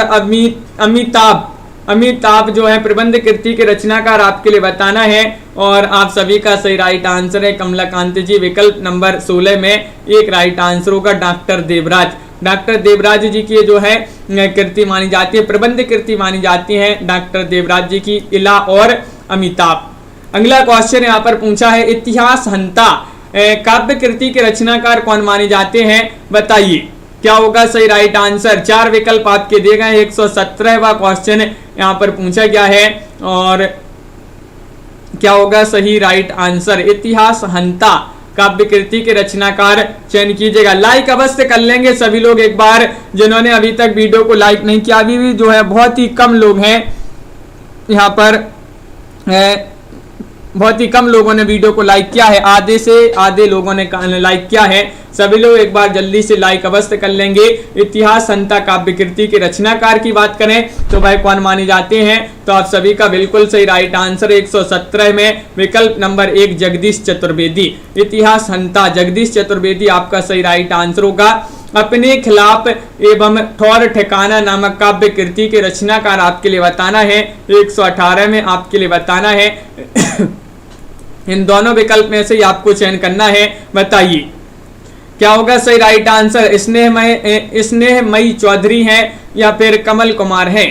अमिताभ जो है प्रबंध कृति के रचनाकार आपके लिए बताना है। और आप सभी का सही राइट आंसर है कमलाकांत जी। विकल्प नंबर 16 में एक राइट आंसर होगा डॉक्टर देवराज जी की जो है कृति मानी जाती है, प्रबंध कृति मानी जाती है डॉक्टर देवराज जी की इला और अमिताभ। अगला क्वेश्चन यहाँ पर पूछा है इतिहास हंता काव्य कृति के रचनाकार कौन माने जाते हैं, बताइए। क्या होगा सही राइट आंसर। 4 विकल्प आपके दिए गए। 117वां क्वेश्चन यहाँ पर पूछा गया है और क्या होगा सही राइट आंसर। इतिहास हंता काव्य कृति के रचनाकार चयन कीजिएगा। लाइक अवश्य कर लेंगे सभी लोग एक बार, जिन्होंने अभी तक वीडियो को लाइक नहीं किया। अभी भी जो है बहुत ही कम लोग हैं यहाँ पर, बहुत ही कम लोगों ने वीडियो को लाइक किया है। आधे से आधे लोगों ने लाइक किया है। सभी लोग एक बार जल्दी से लाइक अवश्य कर लेंगे। इतिहास संता काव्य कृति के रचनाकार की बात करें तो भाई कौन माने जाते हैं, तो आप सभी का बिल्कुल सही राइट आंसर 117 में विकल्प नंबर 1 जगदीश चतुर्वेदी। इतिहास संता जगदीश चतुर्वेदी आपका सही राइट आंसर होगा। अपने खिलाफ एवं ठौर ठिकाना नामक काव्य कृति के रचनाकार आपके लिए बताना है, 118 में आपके लिए बताना है। इन दोनों विकल्प में से आपको चयन करना है, बताइए क्या होगा सही राइट आंसर। स्नेहमयी चौधरी हैं या फिर कमल कुमार हैं।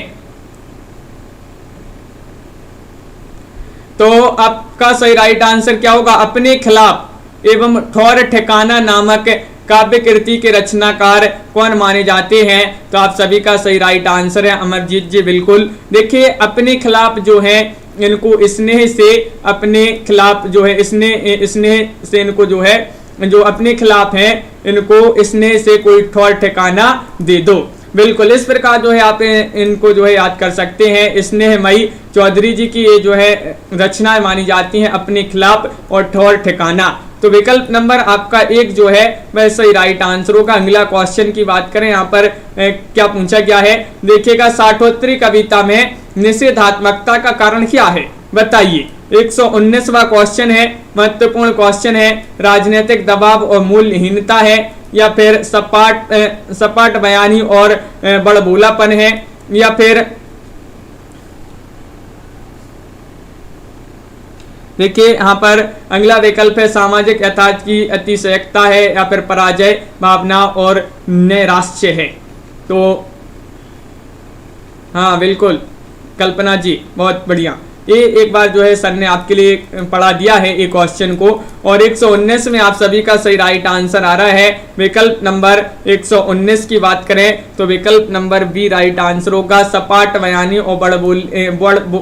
तो आपका सही राइट आंसर क्या होगा, अपने खिलाफ एवं ठौर ठिकाना नामक काव्य कृति के रचनाकार कौन माने जाते हैं, तो आप सभी का सही राइट आंसर है अमरजीत जी। बिल्कुल देखिए अपने खिलाफ जो है इनको स्नेह से, अपने खिलाफ जो है स्नेह से इनको जो है जो अपने खिलाफ हैं इनको स्नेह से कोई ठौर ठिकाना दे दो। बिल्कुल इस प्रकार जो है आप इनको जो है याद कर सकते हैं। स्नेहमयी चौधरी जी की ये जो है रचनाएं मानी जाती हैं, अपने खिलाफ और ठौर ठिकाना। तो विकल्प नंबर आपका 1 जो है वह सही राइट आंसर होगा। अगला क्वेश्चन की बात करें यहाँ पर क्या पूछा गया है, देखिएगा साठोत्तरी कविता में निषेधात्मकता का कारण क्या है, बताइए। 119वां क्वेश्चन है, महत्वपूर्ण क्वेश्चन है। राजनीतिक दबाव और मूल्यहीनता है या फिर सपाट बयानी और बड़बोलापन है या फिर देखिए यहाँ पर अगला विकल्प है सामाजिक यथार्थ की अतिशयकता है या फिर पराजय भावना और नैराश्य है। तो हाँ बिल्कुल कल्पना जी बहुत बढ़िया, ये एक बार जो है सर ने आपके लिए पढ़ा दिया है ये क्वेश्चन को। और 119 में आप सभी का सही राइट आंसर आ रहा है विकल्प नंबर 119 की बात करें तो विकल्प नंबर बी राइट आंसर होगा। सपाट बयानी और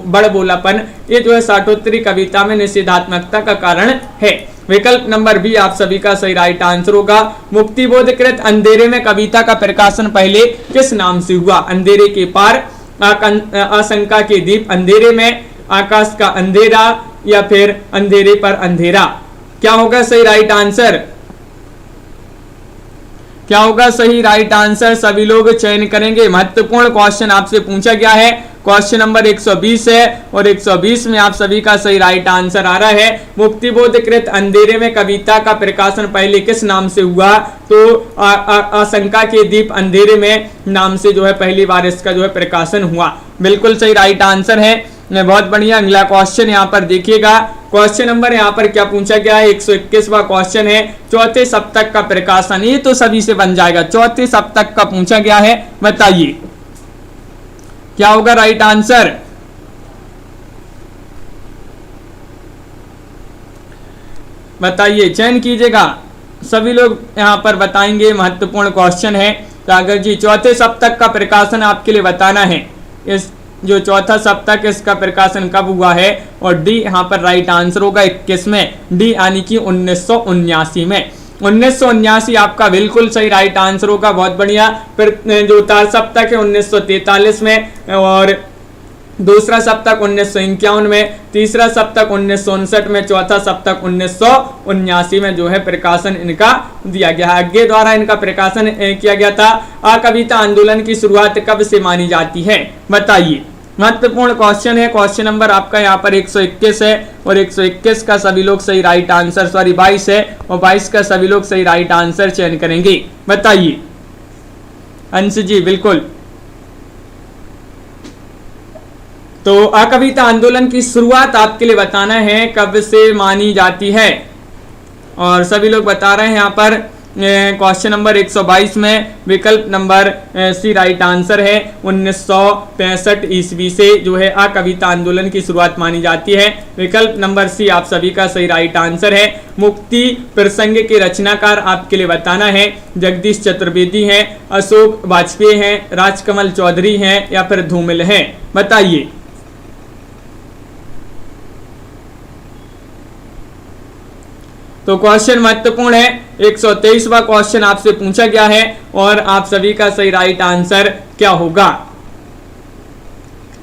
बड़बोलापन ये जो है साठोत्तरी कविता में निषेधात्मकता का कारण है। विकल्प नंबर बी आप सभी का सही राइट आंसर होगा। मुक्तिबोधकृत अंधेरे में कविता का प्रकाशन पहले किस नाम से हुआ, अंधेरे के पार, आशंका के दीप, अंधेरे में, आकाश का अंधेरा या फिर अंधेरे पर अंधेरा। क्या होगा सही राइट आंसर, क्या होगा सही राइट आंसर, सभी लोग चयन करेंगे। महत्वपूर्ण क्वेश्चन आपसे पूछा गया है, क्वेश्चन नंबर 120 है और 120 में आप सभी का सही राइट आंसर आ रहा है। मुक्तिबोधकृत अंधेरे में कविता का प्रकाशन पहले किस नाम से हुआ, तो आशंका के दीप अंधेरे में नाम से जो है पहली बार इसका जो है प्रकाशन हुआ। बिल्कुल सही राइट आंसर है, बहुत बढ़िया। अगला क्वेश्चन यहाँ पर देखिएगा, क्वेश्चन नंबर यहाँ पर क्या पूछा गया है, 121वां क्वेश्चन है। चौथे सप्तक का प्रकाशन, ये तो सभी से बन जाएगा। चौथे सप्तक का पूछा गया है, बताइए क्या होगा राइट आंसर। बताइए चयन कीजिएगा, सभी लोग यहाँ पर बताएंगे। महत्वपूर्ण क्वेश्चन है सागर जी। चौथे सप्तक का प्रकाशन आपके लिए बताना है, इस जो चौथा सप्तक इसका प्रकाशन कब हुआ है, और डी यहाँ पर राइट आंसर होगा 21 में, डी यानी कि 1979 में। 1979 आपका बिल्कुल सही राइट आंसर होगा, बहुत बढ़िया। फिर जो तार सप्तक है 1943 में, और दूसरा सप्तक 1951 में, तीसरा सप्तक 1959 में, चौथा सप्तक 1979 में जो है प्रकाशन इनका दिया गया है। आगे द्वारा इनका प्रकाशन किया गया था। कविता आंदोलन की शुरुआत कब से मानी जाती है, बताइए। महत्वपूर्ण क्वेश्चन है, क्वेश्चन नंबर आपका यहाँ पर 121 है और 121 का सभी लोग सही राइट आंसर, सॉरी 22 है और 22 का सभी लोग सही राइट आंसर चयन करेंगे, बताइए अंश जी। बिल्कुल, तो कविता आंदोलन की शुरुआत आपके लिए बताना है कब से मानी जाती है, और सभी लोग बता रहे हैं यहाँ पर क्वेश्चन नंबर 122 में विकल्प नंबर सी राइट आंसर है। 1965 ईस्वी से जो है कविता आंदोलन की शुरुआत मानी जाती है। विकल्प नंबर सी आप सभी का सही राइट आंसर है। मुक्ति प्रसंग के रचनाकार आपके लिए बताना है, जगदीश चतुर्वेदी हैं, अशोक वाजपेयी हैं, राजकमल चौधरी हैं या फिर धूमिल हैं, बताइए। तो क्वेश्चन महत्वपूर्ण है, 123वां क्वेश्चन आपसे पूछा गया है और आप सभी का सही राइट आंसर क्या होगा।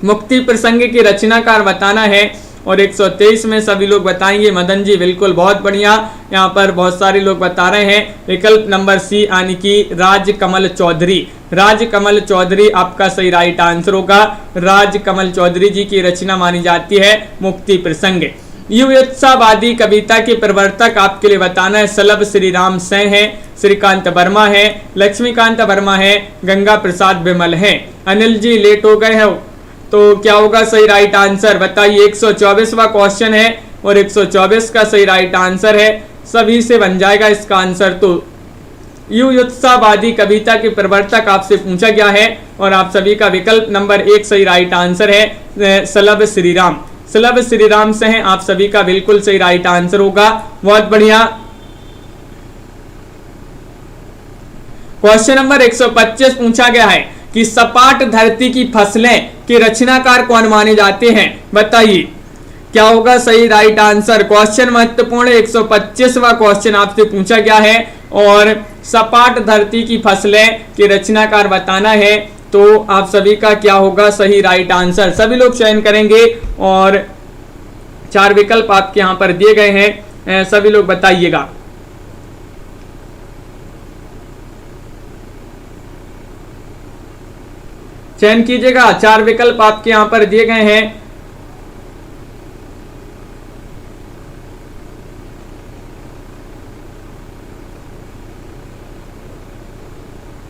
मुक्ति प्रसंग के रचनाकार बताना है और 123 में सभी लोग बताएंगे मदन जी, बिल्कुल बहुत बढ़िया। यहाँ पर बहुत सारे लोग बता रहे हैं विकल्प नंबर सी यानी कि राजकमल चौधरी। राजकमल चौधरी आपका सही राइट आंसर होगा। राजकमल चौधरी जी की रचना मानी जाती है मुक्ति प्रसंग। युवत्सावादी कविता के प्रवर्तक आपके लिए बताना है सलभ श्रीराम सेन है, श्रीकांत वर्मा है, लक्ष्मीकांत वर्मा है, गंगा प्रसाद विमल है। अनिल जी लेट हो गए हो तो क्या होगा सही राइट आंसर बताइए। 124वां क्वेश्चन है और 124 का सही राइट आंसर है, सभी से बन जाएगा इसका आंसर। तो युवत्सावादी कविता के प्रवर्तक आपसे पूछा गया है और आप सभी का विकल्प नंबर 1 सही राइट आंसर है सलभ श्रीराम। सलभ श्रीराम से हैं आप सभी का बिल्कुल सही राइट आंसर होगा। बहुत बढ़िया। क्वेश्चन नंबर 125 पूछा गया है कि सपाट धरती की फसलें के रचनाकार कौन माने जाते हैं बताइए, क्या होगा सही राइट आंसर। क्वेश्चन महत्वपूर्ण 125वां क्वेश्चन आपसे पूछा गया है और सपाट धरती की फसलें के रचनाकार बताना है, तो आप सभी का क्या होगा सही राइट आंसर। सभी लोग चयन करेंगे और 4 विकल्प आपके यहां पर दिए गए हैं, सभी लोग बताइएगा। चयन कीजिएगा, 4 विकल्प आपके यहां पर दिए गए हैं।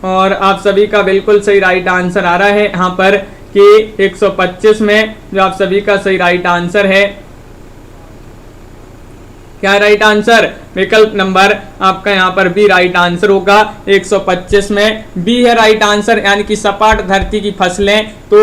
और आप सभी का बिल्कुल सही राइट आंसर आ रहा है यहाँ पर कि 125 में जो आप सभी का सही राइट आंसर है, क्या राइट आंसर। विकल्प नंबर आपका यहाँ पर बी राइट आंसर होगा। 125 में बी है राइट आंसर, यानी कि सपाट धरती की फसलें। तो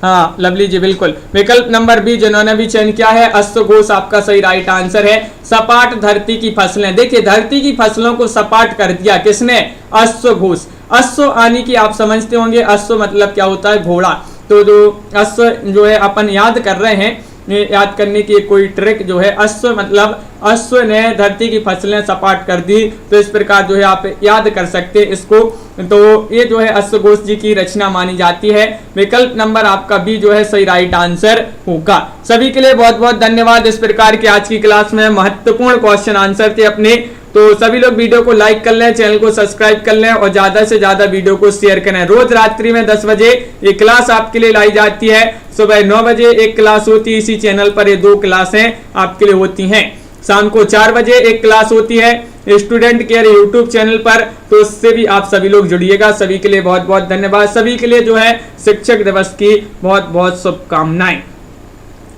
हाँ लवली जी बिल्कुल, विकल्प नंबर बी जिन्होंने भी चयन किया है अश्वघोष आपका सही राइट आंसर है। सपाट धरती की फसलें, देखिए धरती की फसलों को सपाट कर दिया किसने, अश्वघोष। अश्व आने की आप समझते होंगे, अश्व मतलब क्या होता है, घोड़ा। तो जो अश्व जो है अपन याद कर रहे हैं, याद करने की कोई ट्रिक जो है, अश्व मतलब अश्व ने धरती की फसलें सपाट कर दी, तो इस प्रकार जो है आप याद कर सकते हैं इसको। तो ये जो है अश्वघोष जी की रचना मानी जाती है। विकल्प नंबर आपका बी जो है सही राइट आंसर होगा। सभी के लिए बहुत बहुत धन्यवाद। इस प्रकार की आज की क्लास में महत्वपूर्ण क्वेश्चन आंसर थे अपने, तो सभी लोग वीडियो को लाइक कर लें, चैनल को सब्सक्राइब कर लें और ज्यादा से ज्यादा वीडियो को शेयर करें। रोज रात्रि में 10 बजे ये क्लास आपके लिए लाई जाती है। सुबह 9 बजे एक क्लास होती है इसी चैनल पर, ये 2 क्लासें आपके लिए होती हैं। शाम को 4 बजे एक क्लास होती है स्टूडेंट केयर यूट्यूब चैनल पर, तो उससे भी आप सभी लोग जुड़िएगा। सभी के लिए बहुत बहुत धन्यवाद। सभी के लिए जो है शिक्षक दिवस की बहुत बहुत शुभकामनाएं।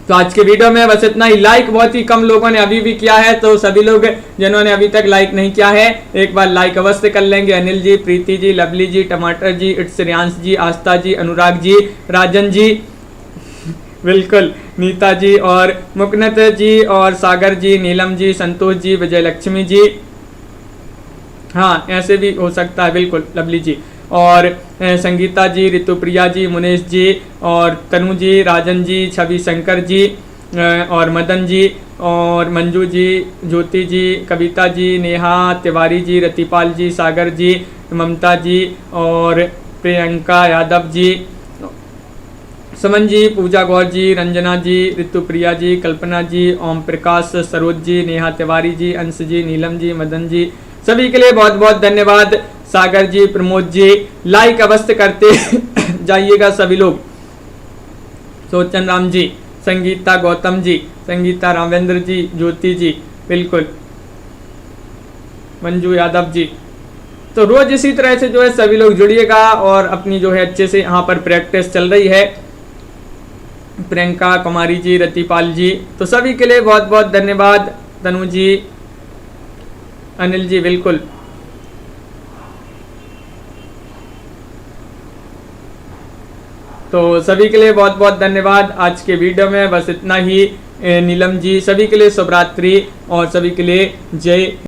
तो आज के वीडियो में बस इतना ही। लाइक बहुत ही कम लोगों ने अभी भी किया है, तो सभी लोग जिन्होंने अभी तक लाइक नहीं किया है एक बार लाइक अवश्य कर लेंगे। अनिल जी, प्रीति जी, लवली जी, टमाटर जी, इट्स श्रेयांश जी, आस्था जी, अनुराग जी, राजन जी बिल्कुल, नीता जी और मुकनत जी और सागर जी, नीलम जी, संतोष जी, विजय लक्ष्मी जी, हाँ ऐसे भी हो सकता है बिल्कुल, लवली जी और संगीता जी, ऋतुप्रिया जी, मुनेश जी और तनु जी, राजन जी, छवि शंकर जी और मदन जी और मंजू जी, ज्योति जी, कविता जी, नेहा तिवारी जी, रतिपाल जी, सागर जी, ममता जी और प्रियंका यादव जी, समन जी, पूजा गौर जी, रंजना जी, ऋतुप्रिया जी, कल्पना जी, ओम प्रकाश, सरोज जी, नेहा तिवारी जी, अंश जी, नीलम जी, मदन जी, सभी के लिए बहुत बहुत धन्यवाद। सागर जी, प्रमोद जी, लाइक अवश्य करते जाइएगा सभी लोग। सोचन राम जी, संगीता गौतम जी, संगीता रामेंद्र जी, ज्योति जी बिल्कुल, मंजू यादव जी। तो रोज इसी तरह से जो है सभी लोग जुड़िएगा और अपनी जो है अच्छे से यहाँ पर प्रैक्टिस चल रही है। प्रियंका कुमारी जी, रतिपाल जी, तो सभी के लिए बहुत बहुत धन्यवाद। तनु जी, अनिल जी बिल्कुल, तो सभी के लिए बहुत बहुत धन्यवाद। आज के वीडियो में बस इतना ही। नीलम जी, सभी के लिए शुभ रात्रि और सभी के लिए जय